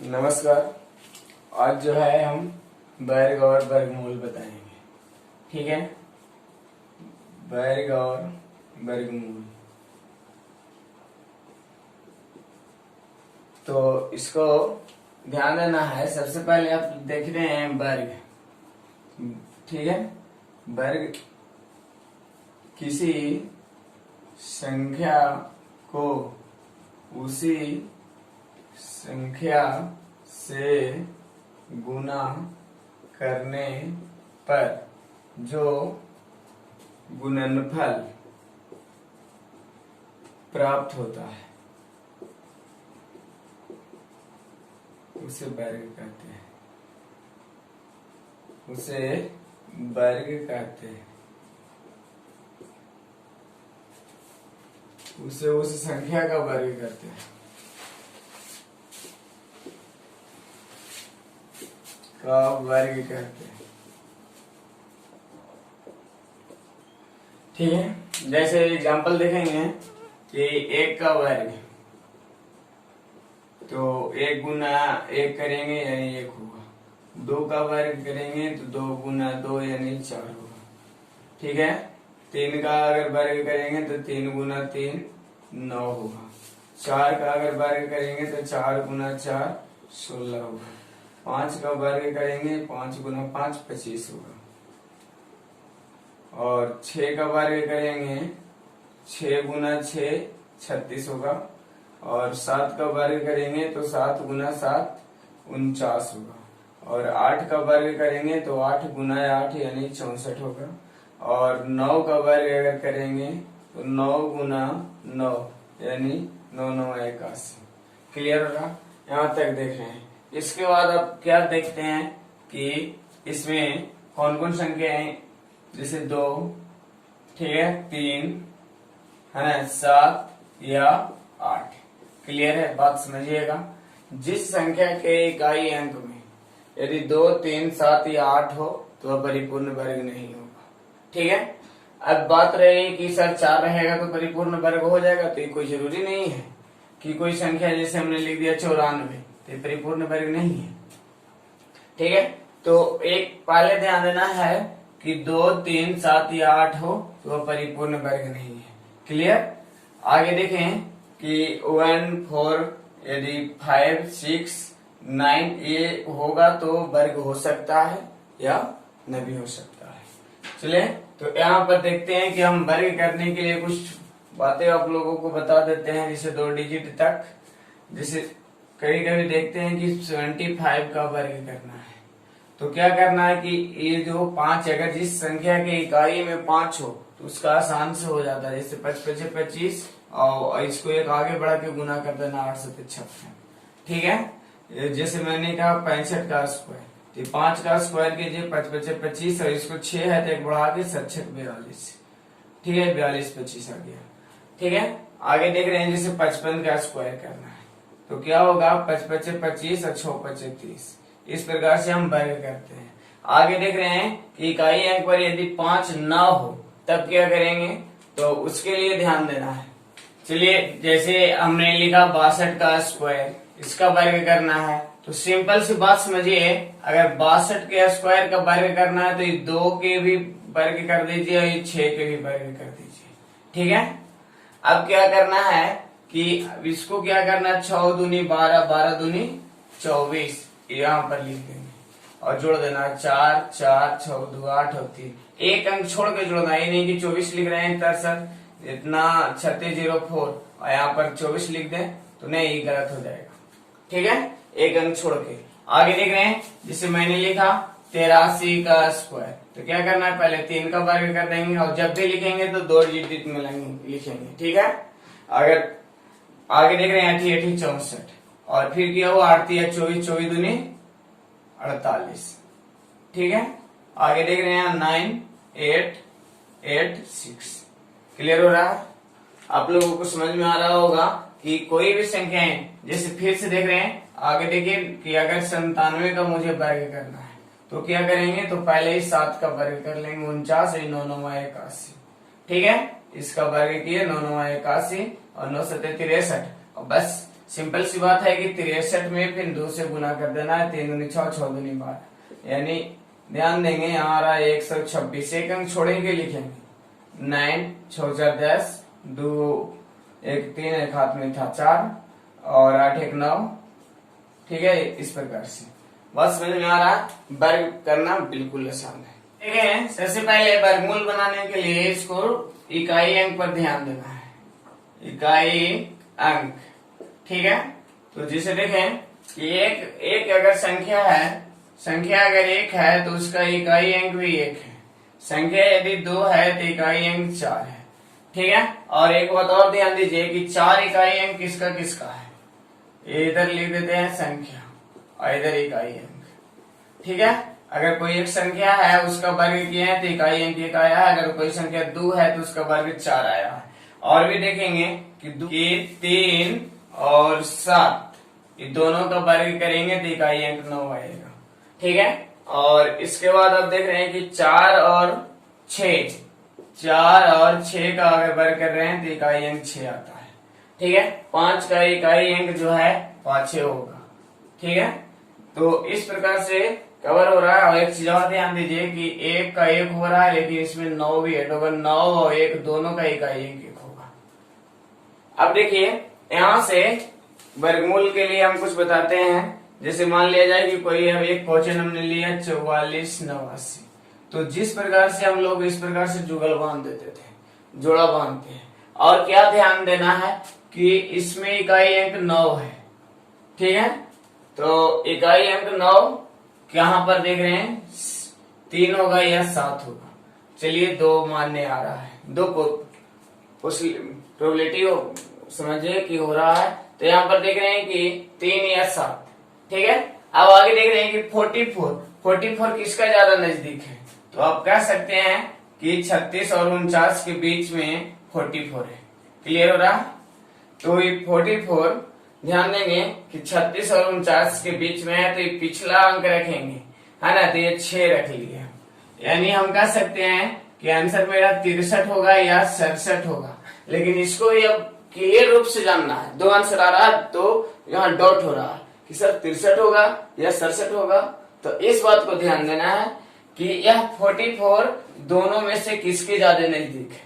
नमस्कार। आज जो है हम वर्ग और वर्गमूल बताएंगे। ठीक है, वर्ग और वर्गमूल। तो इसको ध्यान देना है। सबसे पहले आप देख रहे हैं वर्ग। ठीक है, वर्ग किसी संख्या को उसी संख्या से गुना करने पर जो गुणनफल प्राप्त होता है उसे वर्ग कहते हैं। उसे वर्ग कहते हैं। उसे उस संख्या का वर्ग कहते हैं। का वर्ग कहते हैं। ठीक है, जैसे एग्जांपल देखेंगे कि एक का वर्ग, तो एक गुना एक करेंगे यानी एक होगा। दो का वर्ग करेंगे तो दो गुना दो यानी चार होगा। ठीक है, तीन का अगर वर्ग करेंगे तो तीन गुना तीन 9 होगा। चार का अगर वर्ग करेंगे तो चार गुना चार 16 होगा। 5 का वर्ग करेंगे 5 गुना 5 25 होगा। और 6 का वर्ग करेंगे 6 गुना 6 36 होगा। और 7 का वर्ग करेंगे तो 7 गुना 7 49 होगा। और 8 का वर्ग करेंगे तो 8 गुना 8 यानी 64 होगा। और 9 का वर्ग अगर करेंगे तो 9 गुना 9 यानी 9 9 81। क्लियर होगा? यहाँ तक देख रहे हैं। इसके बाद अब क्या देखते हैं कि इसमें कौन कौन संख्या है। जैसे 2, ठीक है, 3 है ना, 7 या 8। क्लियर है? बात समझिएगा। जिस संख्या के इकाई अंक में यदि 2, 3, 7 या 8 हो तो वह परिपूर्ण वर्ग नहीं होगा। ठीक है, अब बात रही कि सर 4 रहेगा तो परिपूर्ण वर्ग हो जाएगा, तो ये कोई जरूरी नहीं है कि कोई संख्या, जैसे हमने लिख दिया 94, तो ये परिपूर्ण वर्ग नहीं है। ठीक है, तो एक पहले ध्यान देना है कि 2, 3, 7 या 8 हो तो वह परिपूर्ण वर्ग नहीं है। क्लियर? आगे देखें कि 1, 4 यदि 5, 6, 9 ये होगा तो वर्ग हो सकता है या न भी हो सकता है। चलिए, तो यहाँ पर देखते हैं कि हम वर्ग करने के लिए कुछ बातें आप लोगों को बता देते हैं, जैसे 2 डिजिट तक। जैसे कभी कभी देखते हैं कि 75 का वर्ग करना है, तो क्या करना है कि ये जो 5, अगर जिस संख्या के इकाई में 5 हो तो उसका आसान से हो जाता है। जैसे 5 5 25 और इसको एक आगे बढ़ा के गुना कर देना 8 7 56। ठीक है, जैसे मैंने कहा 65 का स्क्वायर, तो 5 का स्क्वायर कीजिए 5 5 25 और इसको 6 है तो एक बढ़ा के 7 6 42। ठीक है, 42 25 आ गया। ठीक है, आगे देख रहे हैं जैसे 55 का स्क्वायर करना है, तो क्या होगा 5 5 25 और 6 5 30। इस प्रकार से हम वर्ग करते हैं। आगे देख रहे हैं कि इकाई अंक पर यदि 5 ना हो तब क्या करेंगे, तो उसके लिए ध्यान देना है। चलिए, जैसे हमने लिखा 62 का स्क्वायर, इसका वर्ग करना है, तो सिंपल सी बात समझिए, अगर 62 के स्क्वायर का वर्ग करना है तो ये 2 के भी वर्ग कर दीजिए और ये 6 के भी वर्ग कर दीजिए। ठीक है, अब क्या करना है कि इसको क्या करना, 6 दूनी 12, 12 दूनी 24 यहाँ पर लिख देंगे और जोड़ देना 4 4 6 2 8 और 3। एक अंक छोड़ के जोड़ना, ये नहीं कि 24 लिख रहे हैं तर सर इतना 3604 और यहाँ पर 24 लिख दें तो नहीं, ये गलत हो जाएगा। ठीक है, एक अंक छोड़ के। आगे देख रहे हैं जिसे मैंने लिखा 83 का स्क्वायर, तो क्या करना है, पहले 3 का वर्ग कर देंगे और जब भी लिखेंगे तो 2 डिजिट में लिखेंगे। ठीक है, अगर आगे देख रहे हैं 80 80 64 और फिर क्या हुआ 8 या 24 24 दूनी 48। ठीक है, आगे देख रहे हैं 9 8 8 6। क्लियर हो रहा है? आप लोगों को समझ में आ रहा होगा कि कोई भी संख्याएं, जैसे फिर से देख रहे हैं आगे देखिए कि अगर 97 का मुझे वर्ग करना है तो क्या करेंगे, तो पहले ही 7 का वर्ग कर लेंगे 49 9 9 81। ठीक है, इसका वर्ग किए 9 9 81 और 9 7 63 और बस सिंपल सी बात है कि 63 में फिर 2 से गुना कर देना है, 3 दूनी 6, 6 दूनी 12, यानी ध्यान देंगे यहाँ आ रहा है 126, एक अंक छोड़ेंगे लिखेंगे 9, 6 4 10, 2 1 3, एक हाथ में था 4 और 8 1 9, ठीक है। इस प्रकार से बस समझ में आ रहा है, वर्ग करना बिल्कुल आसान है। ठीक है, सबसे पहले वर्गमूल बनाने के लिए इसको इकाई अंक पर ध्यान देना है, इकाई अंक, ठीक है। तो जिसे देखें कि एक अगर संख्या है, संख्या अगर 1 है तो उसका इकाई अंक भी 1 है, संख्या यदि 2 है तो इकाई अंक 4 है, ठीक है। और एक बात और ध्यान दीजिए कि 4 इकाई अंक किसका किसका है, इधर लिख देते हैं संख्या और इधर इकाई अंक, ठीक है। अगर कोई एक संख्या है उसका वर्ग किया है तो इकाई अंक 1 आया है, अगर कोई संख्या 2 है तो उसका वर्ग 4 आया है। और भी देखेंगे कि 3 और 7 ये दोनों का वर्ग करेंगे तो इकाई अंक 9 आएगा, ठीक है। और इसके बाद आप देख रहे हैं कि 4 और 6, 4 और 6 का अगर वर्ग कर रहे हैं तो इकाई अंक 6 आता है, ठीक है। 5 का इकाई अंक जो है 5 होगा, ठीक है। तो इस प्रकार से कवर हो रहा है। और एक चीज और ध्यान दीजिए कि 1 का 1 हो रहा है लेकिन इसमें 9 भी ऐड होगा, 9 और 1 दोनों का इकाई अंक 1 होगा। अब देखिए यहाँ से वर्गमूल के लिए हम कुछ बताते हैं, जैसे मान लिया जाए कि कोई अब एक क्वेश्चन हमने लिया 44 89, तो जिस प्रकार से हम लोग इस प्रकार से जुगल बांध देते थे, जोड़ा बांधते हैं। और क्या ध्यान देना है कि इसमें इकाई अंक 9 है, ठीक है। तो इकाई अंक 9 यहाँ पर देख रहे हैं 3 होगा या 7 होगा, चलिए 2 मानने आ रहा है, 2 प्रोबेबिलिटी समझिए कि हो रहा है। तो यहाँ पर देख रहे हैं कि 3 या 7, ठीक है। अब आगे देख रहे हैं कि 44 किसका ज्यादा नजदीक है, तो आप कह सकते हैं कि 36 और 49 के बीच में 44 है। क्लियर हो रहा? तो ये 44 ध्यान देंगे कि 36 और 49 के बीच में है, तो ये पिछला अंक रखेंगे, है ना। तो ये 6 रख लिया, यानी हम कह सकते हैं कि आंसर मेरा 63 होगा या 67 होगा। लेकिन इसको ये अब क्लियर रूप से जानना है, 2 आंसर आ रहा है तो यहाँ डॉट हो रहा है कि सर 63 होगा या 67 होगा। तो इस बात को ध्यान देना है कि यह 44 दोनों में से किसके ज्यादा नजदीक है,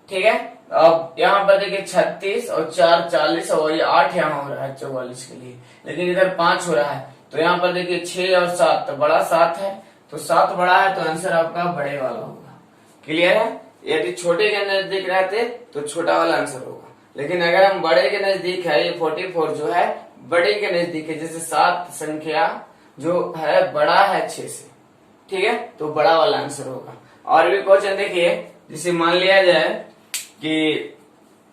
ठीक है। अब यहाँ पर देखिए 36 और 4 40 और ये 8 यहाँ हो रहा है 44 के लिए, लेकिन इधर 5 हो रहा है। तो यहाँ पर देखिए 6 और 7, तो बड़ा 7 है, तो 7 बड़ा है तो आंसर आपका बड़े वाला होगा। क्लियर है? यदि छोटे के नजदीक रहते तो छोटा वाला आंसर होगा, लेकिन अगर हम बड़े के नजदीक है, ये 44 जो है बड़े के नजदीक है, जैसे 7 संख्या जो है बड़ा है 6 से, ठीक है, तो बड़ा वाला आंसर होगा। और भी क्वेश्चन देखिए, जिसे मान लिया जाए कि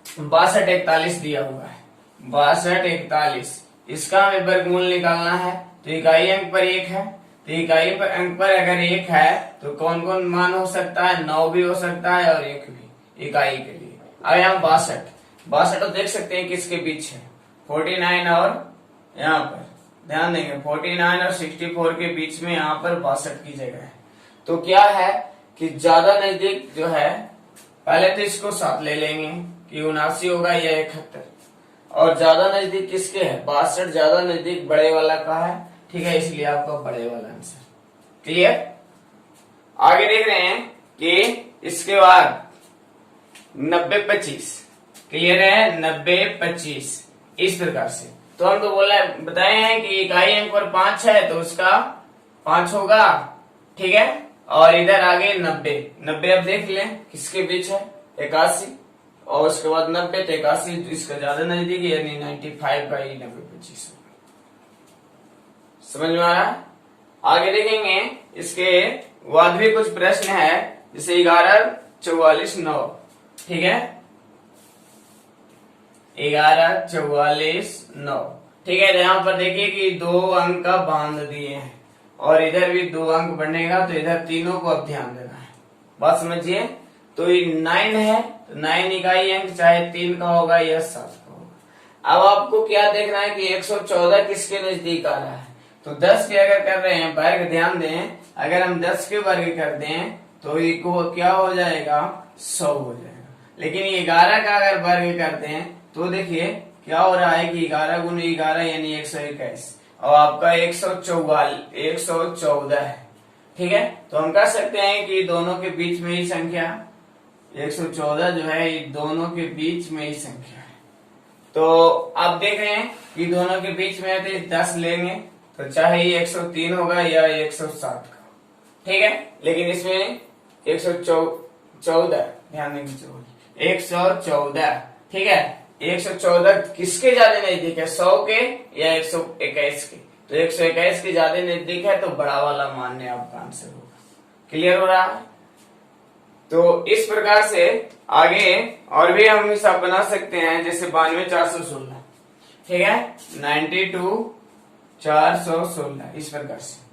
62 41 दिया हुआ है, 62 41, इसका हमें वर्गमूल निकालना है। तो इकाई अंक पर 1 है, तो इकाई पर अंक पर अगर 1 है तो कौन कौन मान हो सकता है, 9 भी हो सकता है और 1 भी इकाई के लिए। अब यहाँ 62 तो देख सकते हैं किसके बीच है, 49 और यहाँ पर ध्यान देंगे 49 और 64 के बीच में यहाँ पर 62 की जगह है। तो क्या है कि ज्यादा नजदीक जो है, पहले तो इसको साथ ले लेंगे कि 79 होगा या 71, और ज्यादा नजदीक किसके है, 62 ज्यादा नजदीक बड़े वाला का है, ठीक है, इसलिए आपका बड़े वाला आंसर। क्लियर? आगे देख रहे हैं कि इसके बाद 90 25, क्लियर है, 90 25 इस प्रकार से। तो हम तो बताए हैं कि इकाई अंक पर 5 है तो उसका 5 होगा, ठीक है। और इधर आगे 90 अब देख लें किसके बीच है, 81, और उसके बाद 90 तो 81 तो इसका ज्यादा नजदीक है, यानी 95 का 90 25 होगा। समझ में आ रहा है? आगे देखेंगे इसके बाद भी कुछ प्रश्न है, जैसे 11 44 9, ठीक है, 11 44 9, ठीक है। यहाँ पर देखिए कि 2 अंक का बांध दिए हैं और इधर भी 2 अंक बढ़ेगा, तो इधर तीनों को अब ध्यान देना है, बात समझिए। तो ये 9 है, तो 9 इकाई अंक चाहे 3 का होगा या 7 का होगा। अब आपको क्या देखना है कि 114 किसके नजदीक आ रहा है, तो 10 के अगर कर रहे हैं वर्ग, ध्यान दें, अगर हम 10 के वर्ग कर दें तो ये क्या हो जाएगा, 100 हो जाएगा। लेकिन ये 11 का अगर वर्ग कर दें तो देखिए क्या हो रहा है कि 11 गुना 11 यानी 121 और आपका 114 है। ठीक है, तो हम कह सकते हैं कि दोनों के बीच में ही संख्या 114 जो है ये दोनों के बीच में ही संख्या है। तो आप देख रहे हैं कि दोनों के बीच में है तो 10 लेंगे तो चाहे ये 103 होगा या 107 का। ठीक है, लेकिन इसमें 114 ध्यान देंगे 114। ठीक है, 114 किसके ज्यादा नजदीक है, 100 के या 121 के? तो 121 के ज्यादा नजदीक है तो बड़ा वाला मानने आपका आंसर होगा। क्लियर हो रहा है? तो इस प्रकार से आगे और भी हम हिसाब बना सकते हैं, जैसे 92,416। ठीक है, 92,416 इस प्रकार से।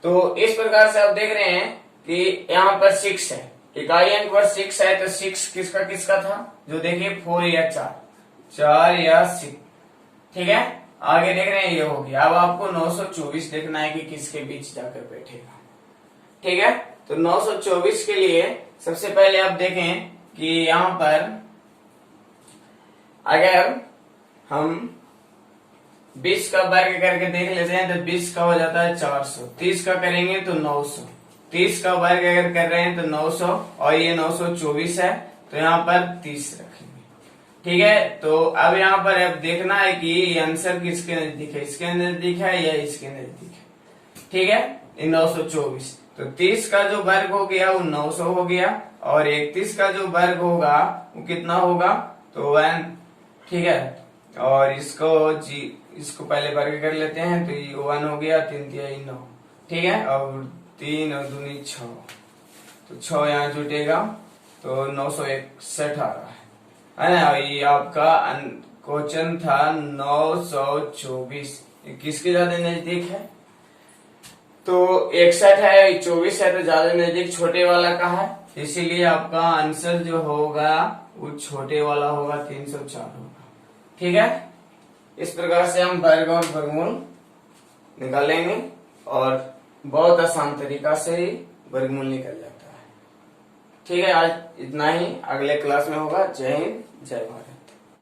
तो इस प्रकार से आप देख रहे हैं कि यहाँ पर 6 है, इकाई अंक पर 6 है तो 6 किसका किसका था, जो देखिए 4 या 4 या 6। ठीक है, आगे देख रहे हैं ये हो गया। अब आपको 924 देखना है कि किसके बीच जाकर बैठेगा। ठीक है, तो 924 के लिए सबसे पहले आप देखें कि यहाँ पर अगर हम 20 का वर्ग करके देख लेते हैं तो 20 का हो जाता है 400, 30 का करेंगे तो 900, 30 का वर्ग अगर कर रहे हैं तो 900 और ये 924 है तो यहाँ पर 30 रखेंगे। ठीक है, तो अब यहाँ पर अब देखना है कि आंसर किसके नजदीक है, इसके नजदीक है या इसके नजदीक है। ठीक है, 924 तो 30 का जो वर्ग हो गया वो 900 हो गया और 31 का जो वर्ग होगा वो कितना होगा, तो 1। ठीक है, और इसको पहले वर्ग कर लेते हैं तो ये 1 हो गया, 3 3 9। ठीक है, और 3 और 2 6 तो 6 यहाँ जुटेगा तो 961 आ रहा है ना। ये आपका क्वेश्चन था 924, किसके ज्यादा नजदीक है, तो 61 है, 24 है तो ज्यादा नजदीक छोटे वाला का है, इसीलिए आपका आंसर जो होगा वो छोटे वाला होगा, 304 होगा। ठीक है, इस प्रकार से हम वर्ग और वर्गमूल निकालेंगे और बहुत आसान तरीका से ही वर्गमूल निकल जाता है। ठीक है, आज इतना ही, अगले क्लास में होगा। जय हिंद, जय भारत।